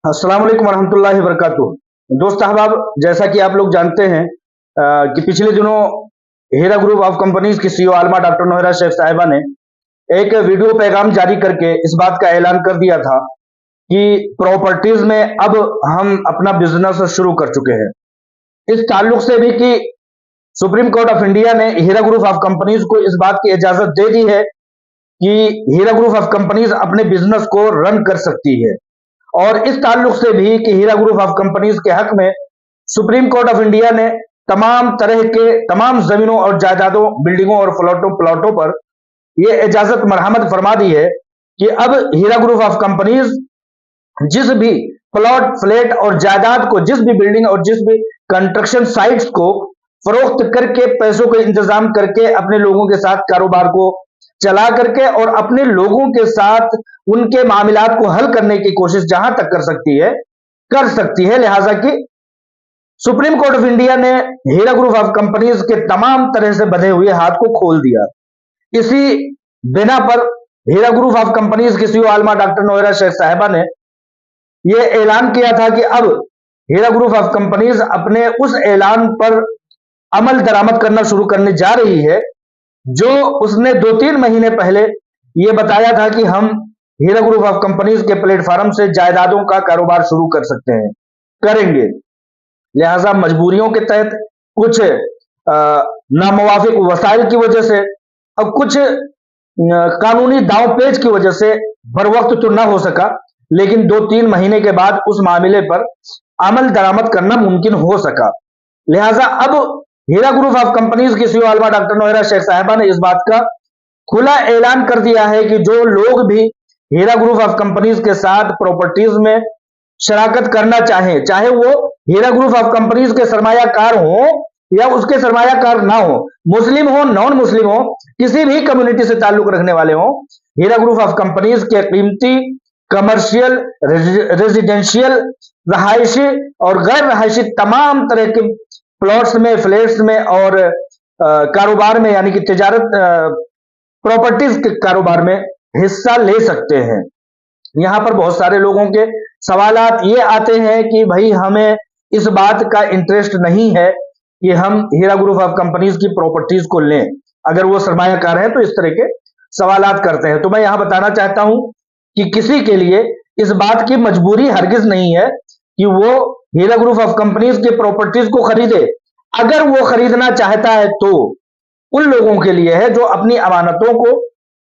अस्सलाम वालेकुम वरहमतुल्लाहि वबरकातुहू। दोस्त अहबाब, जैसा कि आप लोग जानते हैं कि पिछले दिनों हीरा ग्रुप ऑफ कंपनीज की सीईओ आलमा डॉक्टर नोहरा शेख साहिबा ने एक वीडियो पैगाम जारी करके इस बात का ऐलान कर दिया था कि प्रॉपर्टीज में अब हम अपना बिजनेस शुरू कर चुके हैं। इस ताल्लुक से भी कि सुप्रीम कोर्ट ऑफ इंडिया ने हीरा ग्रुप ऑफ कंपनीज को इस बात की इजाजत दे दी है कि हीरा ग्रुप ऑफ कंपनीज अपने बिजनेस को रन कर सकती है। और इस ताल्लुक से भी कि हीरा ग्रुप ऑफ कंपनीज के हक में सुप्रीम कोर्ट ऑफ इंडिया ने तमाम तरह के तमाम जमीनों और जायदादों, बिल्डिंगों और प्लॉटों पर यह इजाजत मरहमत फरमा दी है कि अब हीरा ग्रुप ऑफ कंपनीज जिस भी प्लॉट, फ्लैट और जायदाद को, जिस भी बिल्डिंग और जिस भी कंस्ट्रक्शन साइट्स को फरोख्त करके, पैसों का इंतजाम करके, अपने लोगों के साथ कारोबार को चला करके और अपने लोगों के साथ उनके मामलात को हल करने की कोशिश जहां तक कर सकती है, कर सकती है। लिहाजा कि सुप्रीम कोर्ट ऑफ इंडिया ने हीरा ग्रुप ऑफ कंपनीज के तमाम तरह से बंधे हुए हाथ को खोल दिया। इसी बिना पर हीरा ग्रुप ऑफ कंपनीज की सीईओ आलमा डॉक्टर नोहरा शेख साहिबा ने यह ऐलान किया था कि अब हीरा ग्रुप ऑफ कंपनीज अपने उस ऐलान पर अमल दरामद करना शुरू करने जा रही है जो उसने 2-3 महीने पहले यह बताया था कि हम हीरा ग्रुप ऑफ कंपनीज के प्लेटफॉर्म से जायदादों का कारोबार शुरू कर सकते हैं, करेंगे। लिहाजा मजबूरियों के तहत, कुछ नामुवाफिक वसाइल की वजह से और कुछ कानूनी दांव पेच की वजह से बर वक्त तो ना हो सका, लेकिन 2-3 महीने के बाद उस मामले पर अमल दरामद करना मुमकिन हो सका। लिहाजा अब हीरा ग्रुप ऑफ कंपनीज की सीईओ आलमा डॉक्टर नोहरा शेख साहिबा ने इस बात का खुला ऐलान कर दिया है कि जो लोग भी हीरा ग्रुप ऑफ कंपनीज के साथ प्रॉपर्टीज में शराकत करना चाहें, चाहे वो हीरा ग्रुप ऑफ कंपनीज के सरमायाकार हो या उसके सरमायाकार ना हो, मुस्लिम हो, नॉन मुस्लिम हो, किसी भी कम्युनिटी से ताल्लुक रखने वाले हो, हीरा ग्रुप ऑफ कंपनीज के कीमती कमर्शियल, रेजिडेंशियल, रहायशी और गैर रहायशी तमाम तरह के प्लॉट्स में, फ्लैट्स में और कारोबार में, यानी कि तिजारत प्रॉपर्टीज के कारोबार में हिस्सा ले सकते हैं। यहां पर बहुत सारे लोगों के सवालात ये आते हैं कि भाई हमें इस बात का इंटरेस्ट नहीं है कि हम हीरा ग्रुप ऑफ कंपनीज की प्रॉपर्टीज को लें, अगर वो सरमायाकार है तो इस तरह के सवालात करते हैं। तो मैं यहां बताना चाहता हूं कि किसी के लिए इस बात की मजबूरी हरगिज नहीं है कि वो हीरा ग्रुप ऑफ कंपनीज की प्रॉपर्टीज को खरीदे। अगर वो खरीदना चाहता है तो उन लोगों के लिए है जो अपनी अमानतों को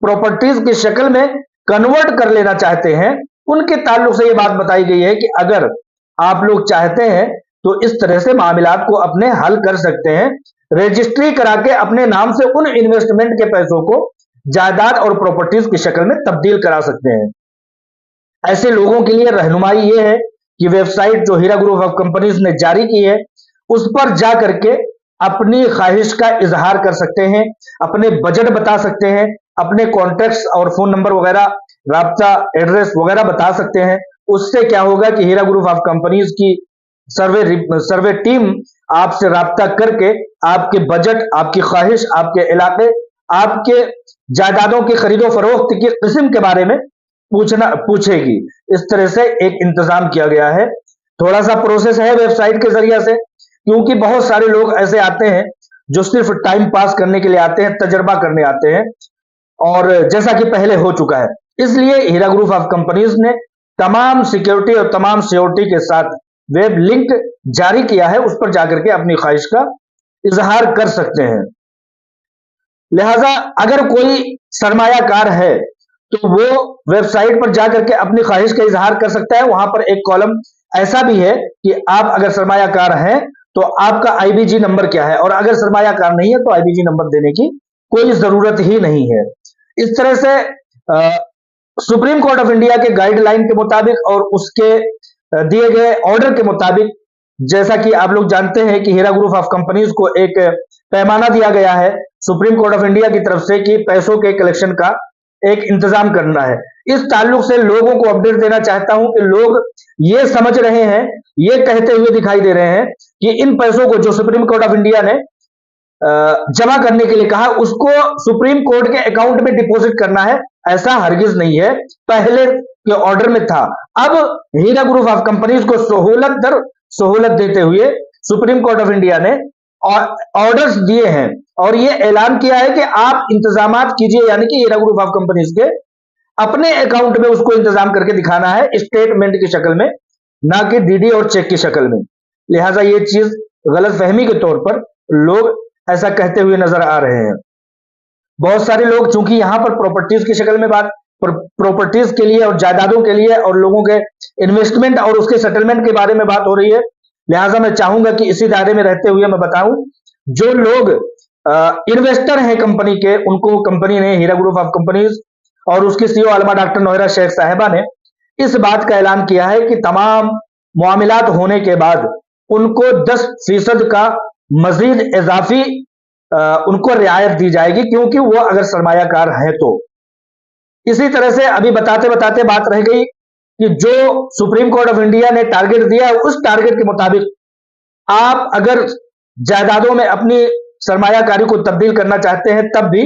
प्रॉपर्टीज की शक्ल में कन्वर्ट कर लेना चाहते हैं। उनके ताल्लुक से यह बात बताई गई है कि अगर आप लोग चाहते हैं तो इस तरह से मामलात को अपने हल कर सकते हैं, रजिस्ट्री करा के अपने नाम से उन इन्वेस्टमेंट के पैसों को जायदाद और प्रॉपर्टीज की शक्ल में तब्दील करा सकते हैं। ऐसे लोगों के लिए रहनुमाई यह है कि वेबसाइट जो हीरा ग्रुप ऑफ कंपनीज ने जारी की है उस पर जा करके अपनी ख्वाहिश का इजहार कर सकते हैं, अपने बजट बता सकते हैं, अपने कॉन्टैक्ट्स और फोन नंबर वगैरह, राब्ता एड्रेस वगैरह बता सकते हैं। उससे क्या होगा कि हीरा ग्रुप ऑफ कंपनीज की सर्वे टीम आपसे राब्ता करके आपके बजट, आपकी ख्वाहिश, आपके इलाके, आपके जायदादों की खरीदो फरोख्त की किस्म के बारे में पूछेगी। इस तरह से एक इंतजाम किया गया है। थोड़ा सा प्रोसेस है वेबसाइट के जरिए से, क्योंकि बहुत सारे लोग ऐसे आते हैं जो सिर्फ टाइम पास करने के लिए आते हैं, तजर्बा करने आते हैं, और जैसा कि पहले हो चुका है, इसलिए हीरा ग्रुप ऑफ कंपनीज ने तमाम सिक्योरिटी और तमाम सिक्योरिटी के साथ वेब लिंक जारी किया है, उस पर जाकर के अपनी ख्वाहिश का इजहार कर सकते हैं। लिहाजा अगर कोई सरमायाकार है तो वो वेबसाइट पर जाकर के अपनी ख्वाहिश का इजहार कर सकता है। वहां पर एक कॉलम ऐसा भी है कि आप अगर सरमायाकार हैं तो आपका आईबीजी नंबर क्या है, और अगर सरमायाकार नहीं है तो आईबीजी नंबर देने की कोई जरूरत ही नहीं है। इस तरह से सुप्रीम कोर्ट ऑफ इंडिया के गाइडलाइन के मुताबिक और उसके दिए गए ऑर्डर के मुताबिक, जैसा कि आप लोग जानते हैं कि हीरा ग्रुप ऑफ कंपनीज को एक पैमाना दिया गया है सुप्रीम कोर्ट ऑफ इंडिया की तरफ से कि पैसों के कलेक्शन का एक इंतजाम करना है। इस ताल्लुक से लोगों को अपडेट देना चाहता हूं कि लोग ये समझ रहे हैं, ये कहते हुए दिखाई दे रहे हैं कि इन पैसों को जो सुप्रीम कोर्ट ऑफ इंडिया ने जमा करने के लिए कहा उसको सुप्रीम कोर्ट के अकाउंट में डिपॉजिट करना है। ऐसा हरगिज नहीं है। पहले के ऑर्डर में था। अब हीरा ग्रुप ऑफ कंपनीज को सहूलत दर सहूलत देते हुए सुप्रीम कोर्ट ऑफ इंडिया ने ऑर्डर्स दिए हैं और ये ऐलान किया है कि आप इंतजामात कीजिए, यानी कि हीरा ग्रुप ऑफ कंपनीज के अपने अकाउंट में उसको इंतजाम करके दिखाना है स्टेटमेंट की शक्ल में, ना कि डीडी और चेक की शक्ल में। लिहाजा ये चीज गलतफहमी के तौर पर लोग ऐसा कहते हुए नजर आ रहे हैं। बहुत सारे लोग, चूंकि यहां पर प्रॉपर्टीज की शक्ल में बात, प्रॉपर्टीज के लिए और जायदादों के लिए और लोगों के इन्वेस्टमेंट और उसके सेटलमेंट के बारे में बात हो रही है, लिहाजा मैं चाहूंगा कि इसी दायरे में रहते हुए मैं बताऊं, जो लोग इन्वेस्टर हैं कंपनी के, उनको कंपनी ने, हीरा ग्रुप ऑफ कंपनीज और उसकी सीईओ आलमा डॉक्टर नोहरा शेख साहिबा ने इस बात का ऐलान किया है कि तमाम मामलात होने के बाद उनको 10% का मजीद इजाफी उनको रियायत दी जाएगी, क्योंकि वो अगर सरमायाकार है तो। इसी तरह से अभी बताते बताते बात रह गई कि जो सुप्रीम कोर्ट ऑफ इंडिया ने टारगेट दिया है, उस टारगेट के मुताबिक आप अगर जायदादों में अपनी सरमायाकारी को तब्दील करना चाहते हैं तब भी,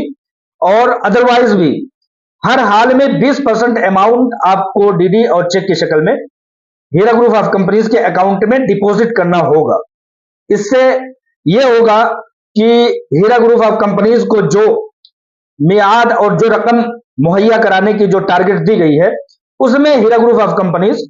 और अदरवाइज भी, हर हाल में 20% अमाउंट आपको डीडी और चेक की शक्ल में हीरा ग्रुप ऑफ कंपनीज के अकाउंट में डिपॉजिट करना होगा। इससे यह होगा कि हीरा ग्रुप ऑफ कंपनीज को जो मियाद और जो रकम मुहैया कराने की जो टारगेट दी गई है, उसमें हीरा ग्रुप ऑफ कंपनीज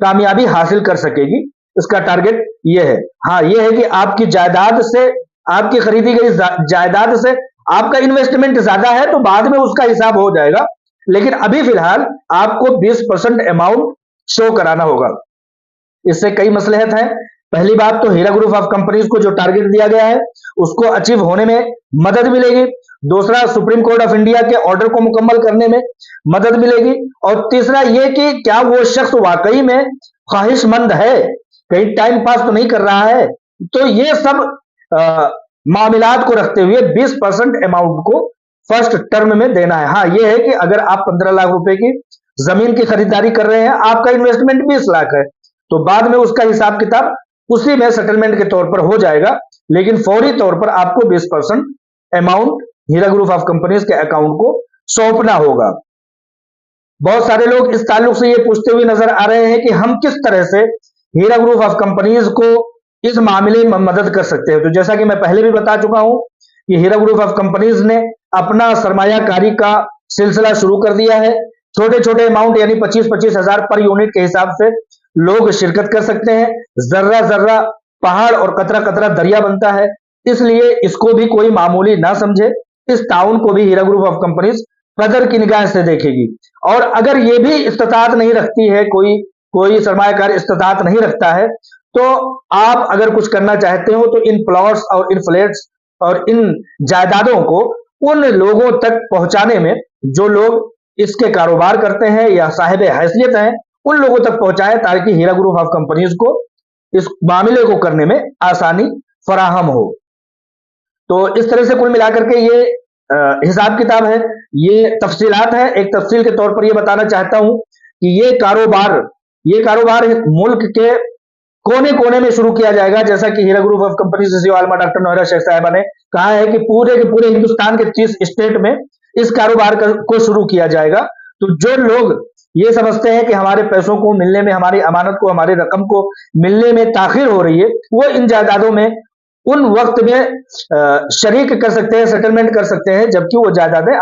कामयाबी हासिल कर सकेगी। इसका टारगेट यह है। हाँ, यह है कि आपकी जायदाद से, आपकी खरीदी गई जायदाद से आपका इन्वेस्टमेंट ज्यादा है तो बाद में उसका हिसाब हो जाएगा, लेकिन अभी फिलहाल आपको 20% अमाउंट शो कराना होगा। इससे कई मसलहत है। पहली बात तो हीरा ग्रुप ऑफ कंपनीज को जो टारगेट दिया गया है उसको अचीव होने में मदद मिलेगी। दूसरा, सुप्रीम कोर्ट ऑफ इंडिया के ऑर्डर को मुकम्मल करने में मदद मिलेगी। और तीसरा ये कि क्या वो शख्स वाकई में ख्वाहिशमंद है, कहीं टाइम पास तो नहीं कर रहा है। तो ये सब मामलात को रखते हुए 20% अमाउंट को फर्स्ट टर्म में देना है। हाँ, ये है कि अगर आप 15 लाख रुपए की जमीन की खरीदारी कर रहे हैं, आपका इन्वेस्टमेंट 20 लाख है, तो बाद में उसका हिसाब किताब उसी में सेटलमेंट के तौर पर हो जाएगा, लेकिन फौरी तौर पर आपको 20% amount Hira group of companies के अकाउंट को सौंपना होगा। बहुत सारे लोग इस ताल्लुक से ये पूछते हुए नजर आ रहे हैं कि हम किस तरह से हीरा ग्रुप ऑफ कंपनीज को इस मामले में मदद कर सकते हैं। तो जैसा कि मैं पहले भी बता चुका हूं कि हीरा ग्रुप ऑफ कंपनीज ने अपना सरमायाकारी का सिलसिला शुरू कर दिया है। छोटे छोटे अमाउंट यानी 25-25 हजार पर यूनिट के हिसाब से लोग शिरकत कर सकते हैं। जर्रा जर्रा पहाड़ और कतरा कतरा दरिया बनता है, इसलिए इसको भी कोई मामूली ना समझे। इस ताउन को भी हीरा ग्रुप ऑफ कंपनीज कदर की निगाह से देखेगी। और अगर ये भी इस्तात नहीं रखती है, कोई सरमायाकार इस्तात नहीं रखता है, तो आप अगर कुछ करना चाहते हो तो इन प्लॉट्स और इन फ्लैट्स और इन जायदादों को उन लोगों तक पहुंचाने में जो लोग इसके कारोबार करते हैं या साहिब हैसियत हैं, उन लोगों तक पहुंचाएं ताकि हीरा ग्रुप ऑफ कंपनीज को इस मामले को करने में आसानी फराहम हो। तो इस तरह से कुल मिलाकर के ये हिसाब किताब है, ये तफसीलात है। एक तफसील के तौर पर ये बताना चाहता हूं कि ये कारोबार मुल्क के कोने कोने में शुरू किया जाएगा। जैसा कि हीरा ग्रुप ऑफ कंपनी से सीईओ आलमा डॉक्टर नोहरा शेख साहिबा ने कहा है कि पूरे के पूरे हिंदुस्तान के 30 स्टेट में इस कारोबार को शुरू किया जाएगा। तो जो लोग ये समझते हैं कि हमारे पैसों को मिलने में, हमारी अमानत को, हमारी रकम को मिलने में ताखिर हो रही है, वो इन जायदादों में उन वक्त में शरीक कर सकते हैं, सेटलमेंट कर सकते हैं, जबकि वो जायदादें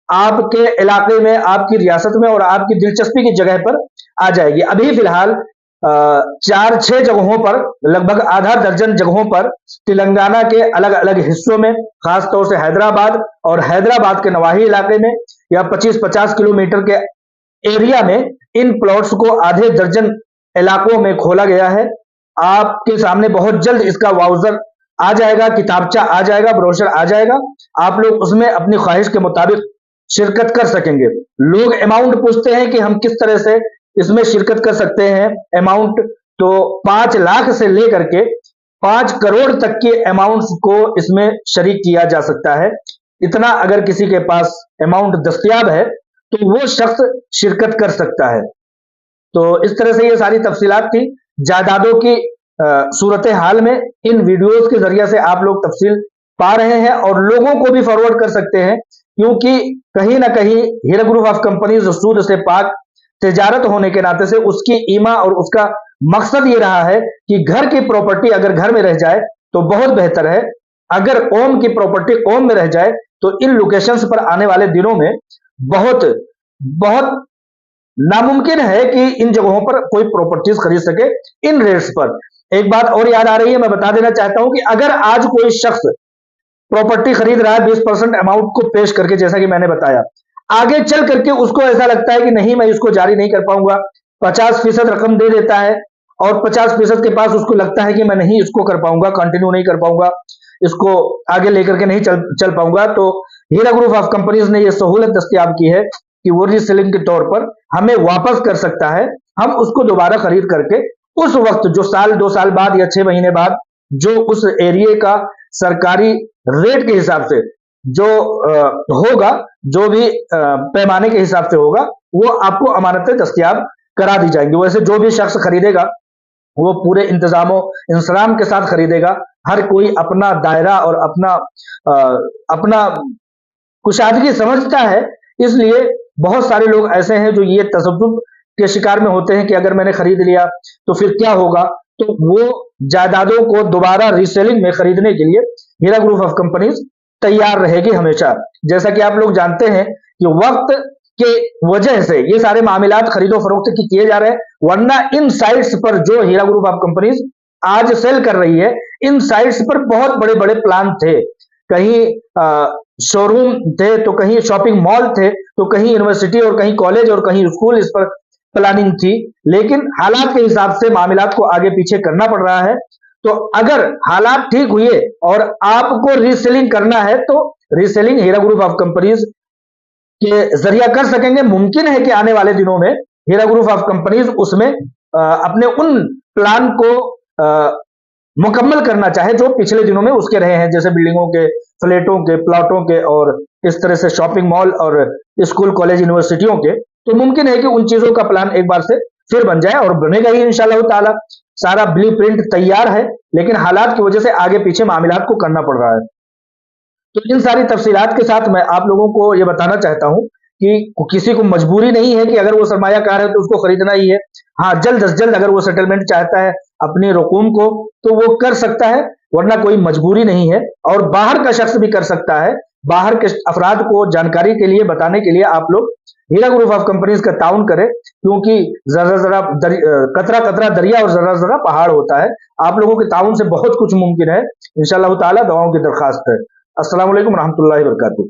आपके इलाके में, आपकी रियासत में और आपकी दिलचस्पी की जगह पर आ जाएगी। अभी फिलहाल 4-6 जगहों पर, लगभग आधा दर्जन जगहों पर तेलंगाना के अलग अलग हिस्सों में, खासतौर से हैदराबाद और हैदराबाद के नवाही इलाके में या 25-50 किलोमीटर के एरिया में इन प्लॉट्स को आधे दर्जन इलाकों में खोला गया है। आपके सामने बहुत जल्द इसका वाउचर आ जाएगा, किताबचा आ जाएगा, ब्रोशर आ जाएगा। आप लोग उसमें अपनी ख्वाहिश के मुताबिक शिरकत कर सकेंगे। लोग अमाउंट पूछते हैं कि हम किस तरह से इसमें शिरकत कर सकते हैं। अमाउंट तो 5 लाख से लेकर के 5 करोड़ तक के अमाउंट्स को इसमें शरीक किया जा सकता है। इतना अगर किसी के पास अमाउंट दस्तयाब है तो वो शख्स शिरकत कर सकता है। तो इस तरह से ये सारी तफसीलात थी जायदादों की सूरत हाल में। इन वीडियोस के जरिए से आप लोग तफसील पा रहे हैं और लोगों को भी फॉरवर्ड कर सकते हैं, क्योंकि कहीं ना कहीं हीरा ग्रुप ऑफ कंपनीज सूद से पाक, तिजारत होने के नाते से उसकी ईमा और उसका मकसद ये रहा है कि घर की प्रॉपर्टी अगर घर में रह जाए तो बहुत बेहतर है, अगर ओम की प्रॉपर्टी ओम में रह जाए तो इन लोकेशंस पर आने वाले दिनों में बहुत बहुत नामुमकिन है कि इन जगहों पर कोई प्रॉपर्टीज खरीद सके इन रेट्स पर। एक बात और याद आ रही है, मैं बता देना चाहता हूं कि अगर आज कोई शख्स प्रॉपर्टी खरीद रहा है 20% अमाउंट को पेश करके, जैसा कि मैंने बताया, आगे चल करके उसको ऐसा लगता है कि नहीं मैं इसको जारी नहीं कर पाऊंगा, 50% रकम दे देता है और 50% के पास उसको लगता है कि मैं नहीं इसको कर पाऊंगा, कंटिन्यू नहीं कर पाऊंगा, इसको आगे लेकर के नहीं चल पाऊंगा। तो हीरा ग्रुप ऑफ कंपनीज ने यह सहूलत दस्तयाब की है कि वो रीसेलिंग के तौर पर हमें वापस कर सकता है, हम उसको दोबारा खरीद करके उस वक्त जो साल 2 साल बाद या 6 महीने बाद जो उस एरिया का सरकारी रेट के हिसाब से जो होगा, जो भी पैमाने के हिसाब से होगा, वो आपको अमानतें दस्तयाब करा दी जाएंगी। वैसे जो भी शख्स खरीदेगा वो पूरे इंतजामों इंसराम के साथ खरीदेगा। हर कोई अपना दायरा और अपना कुशादगी समझता है, इसलिए बहुत सारे लोग ऐसे हैं जो ये तसव्वुफ के शिकार में होते हैं कि अगर मैंने खरीद लिया तो फिर क्या होगा, तो वो जायदादों को दोबारा रीसेलिंग में खरीदने के लिए हीरा ग्रुप ऑफ कंपनीज तैयार रहेगी हमेशा। जैसा कि आप लोग जानते हैं कि वक्त के वजह से ये सारे मामलात खरीदो फरोख्त की किए जा रहे हैं, वरना इन साइट्स पर जो हीरा ग्रुप ऑफ कंपनीज आज सेल कर रही है, इन साइट्स पर बहुत बड़े बड़े प्लान थे, कहीं शोरूम थे, तो कहीं शॉपिंग मॉल थे, तो कहीं यूनिवर्सिटी और कहीं कॉलेज और कहीं स्कूल इस पर प्लानिंग थी, लेकिन हालात के हिसाब से मामलात को आगे पीछे करना पड़ रहा है। तो अगर हालात ठीक हुए और आपको रीसेलिंग करना है तो reselling Hira group of companies के जरिया कर सकेंगे। मुमकिन है कि आने वाले दिनों में हीरा ग्रुप ऑफ कंपनीज उसमें अपने उन प्लान को मुकम्मल करना चाहे जो पिछले दिनों में उसके रहे हैं, जैसे बिल्डिंगों के, फ्लैटों के, प्लॉटों के और इस तरह से शॉपिंग मॉल और स्कूल कॉलेज यूनिवर्सिटियों के। तो मुमकिन है कि उन चीजों का प्लान एक बार से फिर बन जाए और बनेगा ही इंशाअल्लाह ताला। सारा ब्लूप्रिंट तैयार है, लेकिन हालात की वजह से आगे पीछे मामलात को करना पड़ रहा है। तो इन सारी तफसीलात के साथ मैं आप लोगों को यह बताना चाहता हूं कि किसी को मजबूरी नहीं है कि अगर वो सरमायाकार है तो उसको खरीदना ही है। हाँ, जल्द अज जल्द अगर वो सेटलमेंट चाहता है अपनी रकूम को तो वो कर सकता है, वरना कोई मजबूरी नहीं है। और बाहर का शख्स भी कर सकता है। बाहर के अफराद को जानकारी के लिए बताने के लिए आप लोग हीरा ग्रुप ऑफ कंपनीज का ताउन करें, क्योंकि जरा जरा कतरा कतरा दरिया और जरा जरा पहाड़ होता है। आप लोगों के ताउन से बहुत कुछ मुमकिन है इंशाअल्लाह ताला। दुआओं की दरखास्त है। अस्सलाम वालेकुम रहमतुल्लाहि व बरकातुहू।